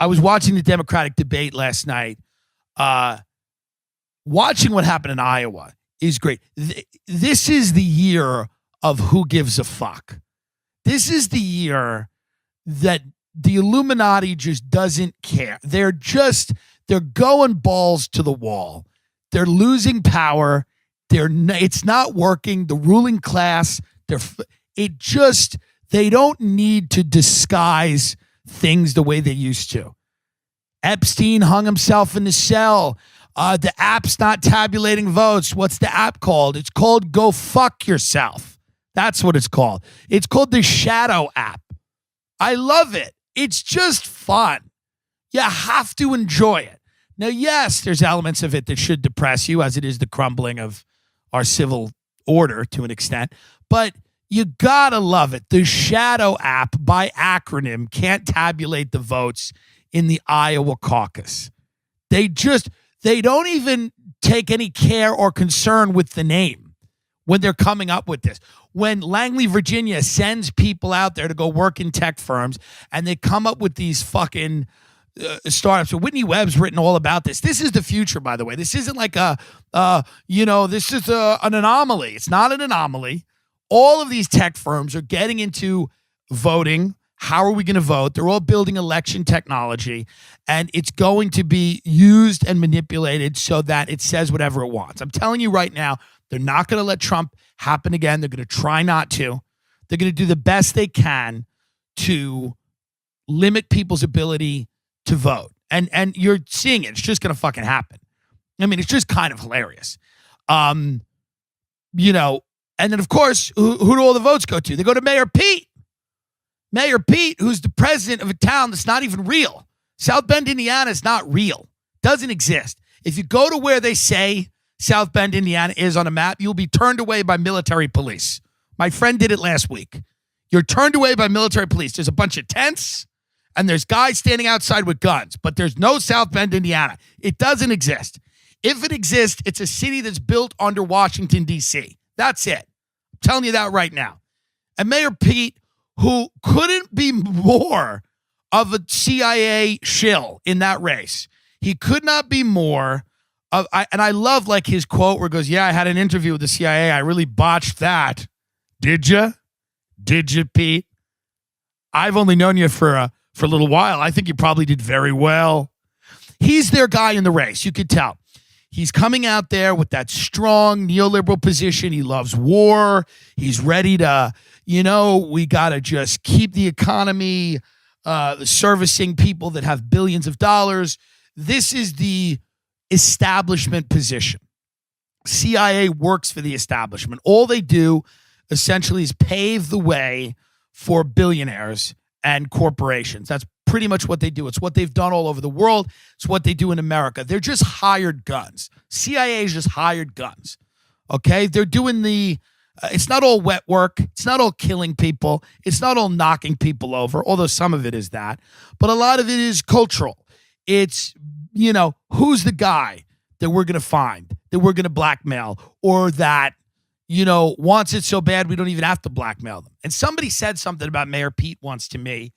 I was watching the Democratic debate last night. Watching what happened in Iowa is great. This is the year of who gives a fuck. This is the year that the Illuminati just doesn't care. They're going balls to the wall. They're losing power. It's not working. The ruling class, they don't need to disguise things the way they used to. Epstein hung himself in the cell. The app's not tabulating votes. What's the app called? It's called Go Fuck Yourself. That's what it's called. It's called the Shadow app. I love it. It's just fun. You have to enjoy it. Now, yes, there's elements of it that should depress you, as it is the crumbling of our civil order to an extent, but you gotta love it. The Shadow app, by acronym, can't tabulate the votes in the Iowa caucus. They don't even take any care or concern with the name when they're coming up with this. When Langley, Virginia sends people out there to go work in tech firms and they come up with these fucking startups. So Whitney Webb's written all about this. This is the future, by the way. This isn't like this is an anomaly. It's not an anomaly. All of these tech firms are getting into voting. How are we going to vote? They're all building election technology, and it's going to be used and manipulated so that it says whatever it wants. I'm telling you right now, they're not going to let Trump happen again. They're going to try not to. They're going to do the best they can to limit people's ability to vote. And you're seeing it. It's just going to fucking happen. I mean, it's just kind of hilarious. And then, of course, who do all the votes go to? They go to Mayor Pete. Mayor Pete, who's the president of a town that's not even real. South Bend, Indiana is not real. Doesn't exist. If you go to where they say South Bend, Indiana is on a map, you'll be turned away by military police. My friend did it last week. You're turned away by military police. There's a bunch of tents, and there's guys standing outside with guns, but there's no South Bend, Indiana. It doesn't exist. If it exists, it's a city that's built under Washington, D.C. That's it. I'm telling you that right now. And Mayor Pete, who couldn't be more of a CIA shill in that race. He could not be more of, and I love like his quote where it goes, yeah, I had an interview with the CIA. I really botched that. Did you? Did you, Pete? I've only known you for a little while. I think you probably did very well. He's their guy in the race. You could tell. He's coming out there with that strong neoliberal position. He loves war. He's ready to, we got to just keep the economy servicing people that have billions of dollars. This is the establishment position. CIA works for the establishment. All they do essentially is pave the way for billionaires and corporations. That's pretty much what they do. It's what they've done all over the world. It's what they do in America. They're just hired guns. CIA is just hired guns. Okay? They're doing it's not all wet work. It's not all killing people. It's not all knocking people over, although some of it is that. But a lot of it is cultural. It's, who's the guy that we're going to find, that we're going to blackmail, or that, wants it so bad we don't even have to blackmail them. And somebody said something about Mayor Pete once to me,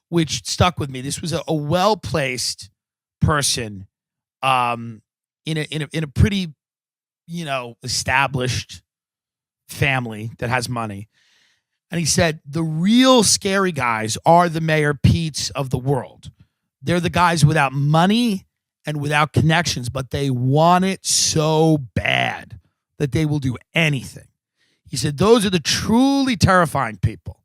which stuck with me. This was a well-placed person in a pretty, established family that has money. And he said, the real scary guys are the Mayor Petes of the world. They're the guys without money and without connections, but they want it so bad that they will do anything. He said, those are the truly terrifying people,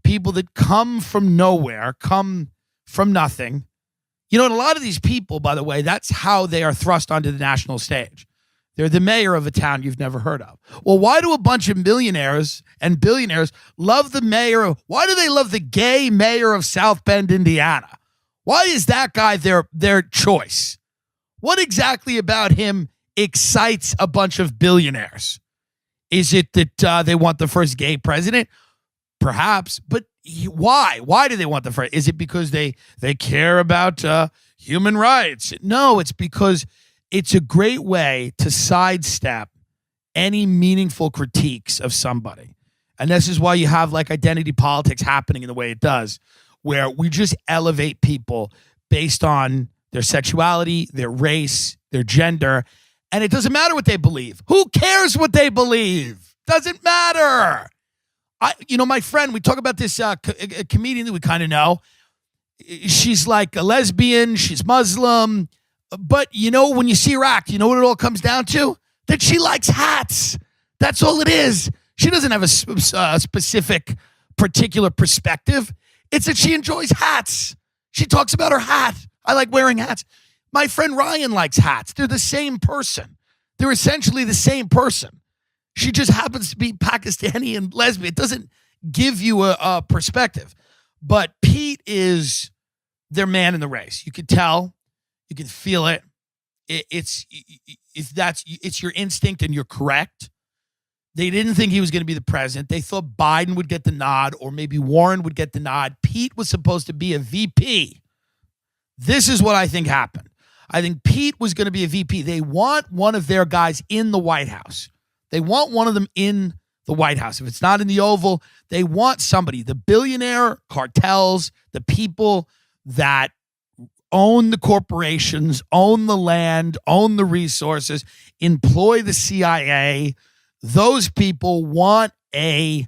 people that come from nowhere, come from nothing. And a lot of these people, by the way, that's how they are thrust onto the national stage. They're the mayor of a town you've never heard of. Well, why do a bunch of millionaires and billionaires love the mayor? Why do they love the gay mayor of South Bend, Indiana? Why is that guy their choice? What exactly about him excites a bunch of billionaires? Is it that they want the first gay president? Perhaps, but why? Why do they want the first? Is it because they care about human rights? No, it's because it's a great way to sidestep any meaningful critiques of somebody. And this is why you have like identity politics happening in the way it does, where we just elevate people based on their sexuality, their race, their gender, and it doesn't matter what they believe. Who cares what they believe? Doesn't matter. My friend, we talk about this a comedian that we kind of know. She's like a lesbian. She's Muslim. But, when you see her act, you know what it all comes down to? That she likes hats. That's all it is. She doesn't have a specific, particular perspective. It's that she enjoys hats. She talks about her hat. I like wearing hats. My friend Ryan likes hats. They're the same person. They're essentially the same person. She just happens to be Pakistani and lesbian. It doesn't give you a perspective. But Pete is their man in the race. You can tell. You can feel it. It's your instinct, and you're correct. They didn't think he was going to be the president. They thought Biden would get the nod, or maybe Warren would get the nod. Pete was supposed to be a VP. This is what I think happened. I think Pete was going to be a VP. They want one of their guys in the White House. They want one of them in the White House. If it's not in the Oval, they want somebody. The billionaire cartels, the people that own the corporations, own the land, own the resources, employ the CIA. Those people want a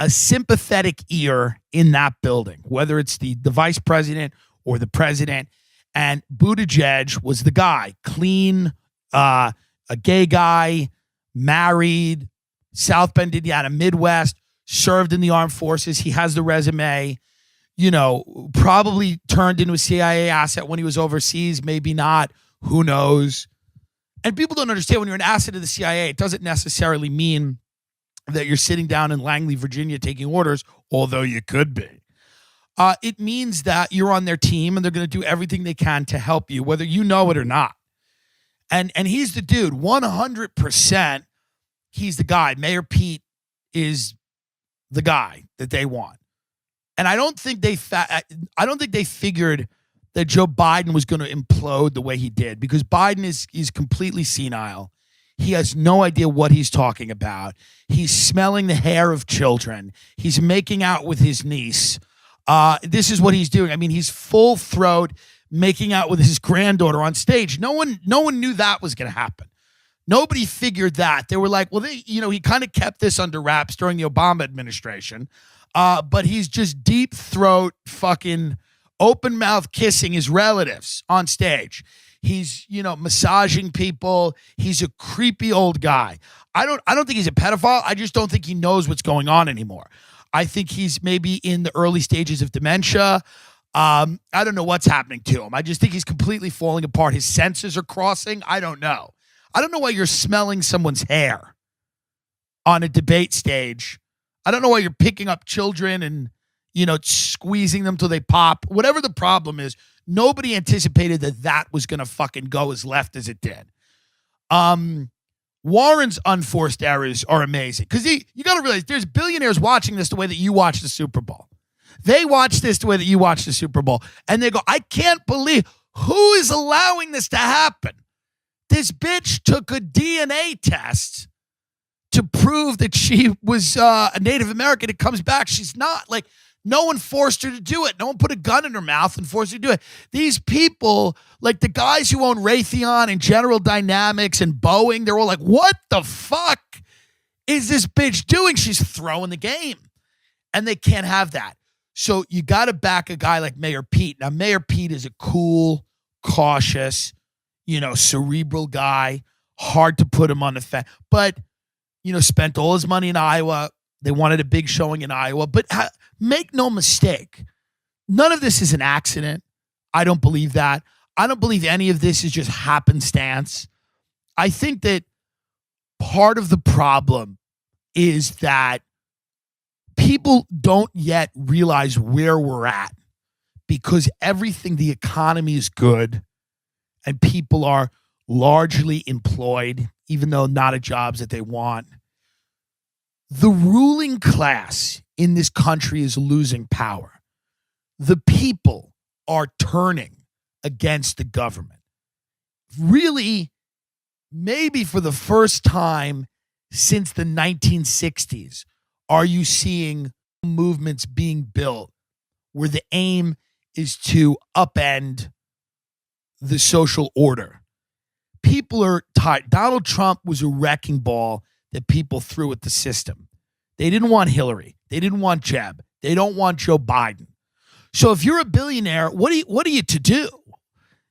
sympathetic ear in that building, whether it's the vice president or the president. And Buttigieg was the guy, clean, a gay guy, married, South Bend, Indiana, Midwest, served in the armed forces. He has the resume, probably turned into a CIA asset when he was overseas, maybe not, who knows. And people don't understand, when you're an asset of the CIA, it doesn't necessarily mean that you're sitting down in Langley, Virginia, taking orders, although you could be. It means that you're on their team and they're going to do everything they can to help you, whether you know it or not. And he's the dude, 100%. He's the guy. Mayor Pete is the guy that they want. And I don't think they figured that Joe Biden was going to implode the way he did, because Biden is completely senile. He has no idea what he's talking about. He's smelling the hair of children. He's making out with his niece. This is what he's doing. I mean, he's full throat making out with his granddaughter on stage. No one knew that was going to happen. Nobody figured that. They were like, well, he kind of kept this under wraps during the Obama administration. But he's just deep throat fucking open mouth kissing his relatives on stage. He's, massaging people. He's a creepy old guy. I don't think he's a pedophile. I just don't think he knows what's going on anymore. I think he's maybe in the early stages of dementia. I don't know what's happening to him. I just think he's completely falling apart. His senses are crossing. I don't know. I don't know why you're smelling someone's hair on a debate stage. I don't know why you're picking up children and, squeezing them till they pop. Whatever the problem is, nobody anticipated that was going to fucking go as left as it did. Warren's unforced errors are amazing, because you got to realize there's billionaires watching this the way that you watch the Super Bowl. They watch this the way that you watch the Super Bowl, and they go, I can't believe, who is allowing this to happen? This bitch took a DNA test to prove that she was a Native American. It comes back, she's not. Like, no one forced her to do it. No one put a gun in her mouth and forced her to do it. These people, like the guys who own Raytheon and General Dynamics and Boeing, they're all like, what the fuck is this bitch doing? She's throwing the game. And they can't have that. So you got to back a guy like Mayor Pete. Now, Mayor Pete is a cool, cautious, cerebral guy. Hard to put him on the fence. But, spent all his money in Iowa. They wanted a big showing in Iowa. But make no mistake, none of this is an accident. I don't believe that. I don't believe any of this is just happenstance. I think that part of the problem is that people don't yet realize where we're at, because the economy is good and people are largely employed, even though not at jobs that they want. The ruling class in this country is losing power. The people are turning against the government. Really, maybe for the first time since the 1960s, are you seeing movements being built where the aim is to upend the social order. People are tired. Donald Trump was a wrecking ball that people threw at the system. They didn't want Hillary. They didn't want Jeb. They don't want Joe Biden. So if you're a billionaire, what are you to do?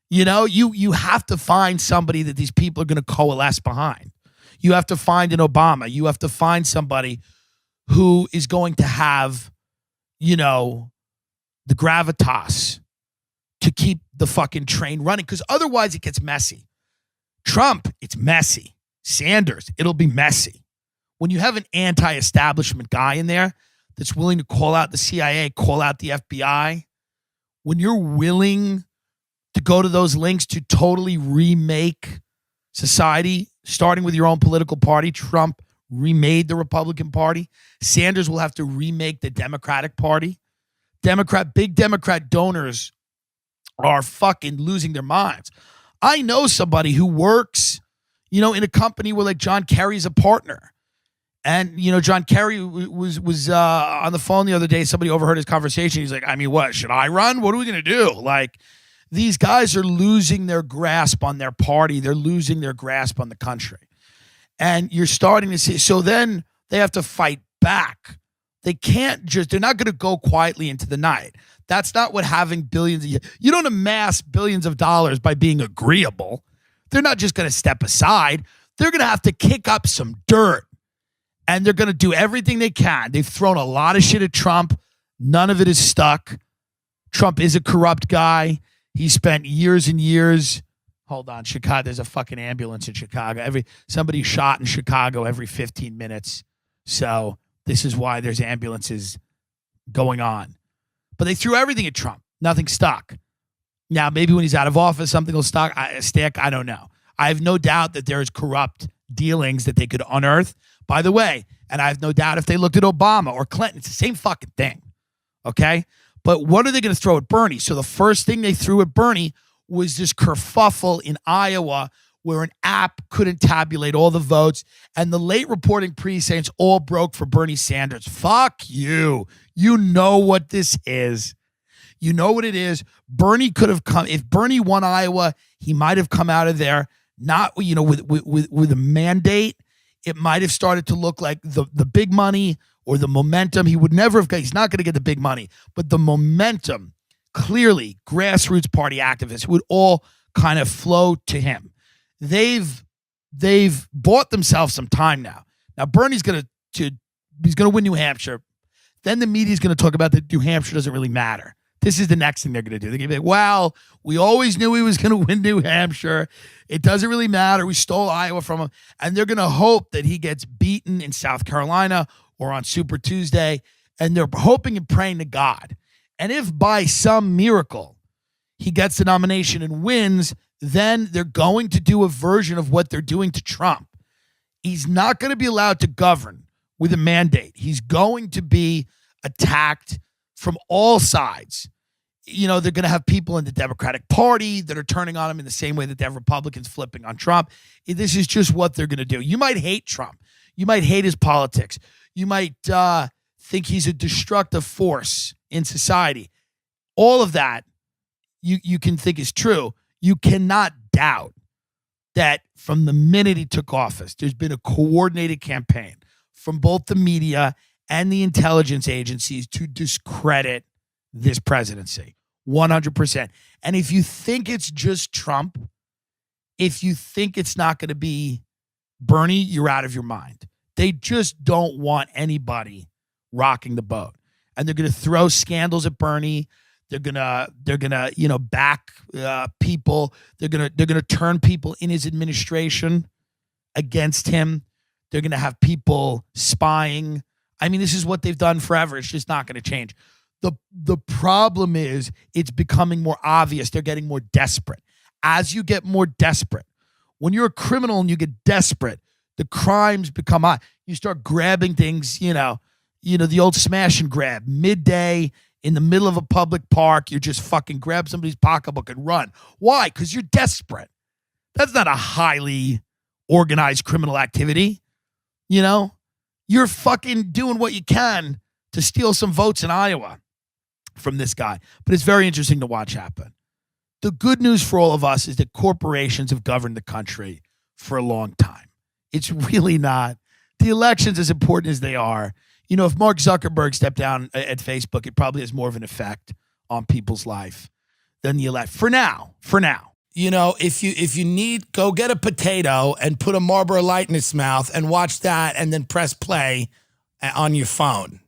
You know, you have to find somebody that these people are going to coalesce behind. You have to find an Obama. You have to find somebody who is going to have, you know, the gravitas to keep the fucking train running, because otherwise it gets messy. Trump, it's messy. Sanders, it'll be messy. When you have an anti-establishment guy in there that's willing to call out the CIA, call out the FBI, when you're willing to go to those links to totally remake society, starting with your own political party, Trump remade the Republican Party. Sanders will have to remake the Democratic Party. Big Democrat donors are fucking losing their minds. I know somebody who works, you know, in a company where like John Kerry's a partner. And, you know, John Kerry was on the phone the other day. Somebody overheard his conversation. He's like, I mean, what? Should I run? What are we going to do? Like, these guys are losing their grasp on their party. They're losing their grasp on the country. And you're starting to see, so then they have to fight back. They can't just, they're not going to go quietly into the night. That's not what having billions, you don't amass billions of dollars by being agreeable. They're not just going to step aside. They're going to have to kick up some dirt. And they're going to do everything they can. They've thrown a lot of shit at Trump. None of it is stuck. Trump is a corrupt guy. He spent years and years. Hold on, Chicago. There's a fucking ambulance in Chicago. Somebody shot in Chicago every 15 minutes. So this is why there's ambulances going on. But they threw everything at Trump. Nothing stuck. Now, maybe when he's out of office, something will stick. I don't know. I have no doubt that there's corrupt dealings that they could unearth. By the way, and I have no doubt if they looked at Obama or Clinton, it's the same fucking thing. Okay? But what are they going to throw at Bernie? So the first thing they threw at Bernie was this kerfuffle in Iowa where an app couldn't tabulate all the votes, and the late reporting precincts all broke for Bernie Sanders. Fuck you. You know what this is. You know what it is. Bernie could have come, if Bernie won Iowa, he might have come out of there not, you know, with a mandate. It might have started to look like the big money or the momentum. He would never have, he's not going to get the big money, but the momentum, clearly grassroots party activists would all kind of flow to him. They've bought themselves some time now. Now Bernie's going to win New Hampshire. Then the media is going to talk about that New Hampshire doesn't really matter. This is the next thing they're going to do. They're going to be like, well, we always knew he was going to win New Hampshire. It doesn't really matter. We stole Iowa from him. And they're going to hope that he gets beaten in South Carolina or on Super Tuesday. And they're hoping and praying to God. And if by some miracle he gets the nomination and wins, then they're going to do a version of what they're doing to Trump. He's not going to be allowed to govern with a mandate. He's going to be attacked from all sides. You know, they're going to have people in the Democratic Party that are turning on him in the same way that they have Republicans flipping on Trump. This is just what they're going to do. You might hate Trump. You might hate his politics. You might think he's a destructive force in society. All of that you can think is true. You cannot doubt that from the minute he took office, there's been a coordinated campaign from both the media and the intelligence agencies to discredit this presidency. 100%. And if you think it's just Trump, if you think it's not going to be Bernie, you're out of your mind. They just don't want anybody rocking the boat. And they're going to throw scandals at Bernie. They're gonna, you know, back people. They're gonna turn people in his administration against him. They're gonna have people spying. I mean, this is what they've done forever. It's just not going to change. The problem is it's becoming more obvious. They're getting more desperate. As you get more desperate, when you're a criminal and you get desperate, the crimes become high. You start grabbing things, you know, the old smash and grab. Midday, in the middle of a public park, you just fucking grab somebody's pocketbook and run. Why? Because you're desperate. That's not a highly organized criminal activity. You know? You're fucking doing what you can to steal some votes in Iowa from this guy. But it's very interesting to watch happen. The good news for all of us is that corporations have governed the country for a long time. It's really not. The elections, as important as they are, if Mark Zuckerberg stepped down at Facebook, it probably has more of an effect on people's life than the elect. For now. If you need, go get a potato and put a Marlboro Light in its mouth and watch that and then press play on your phone.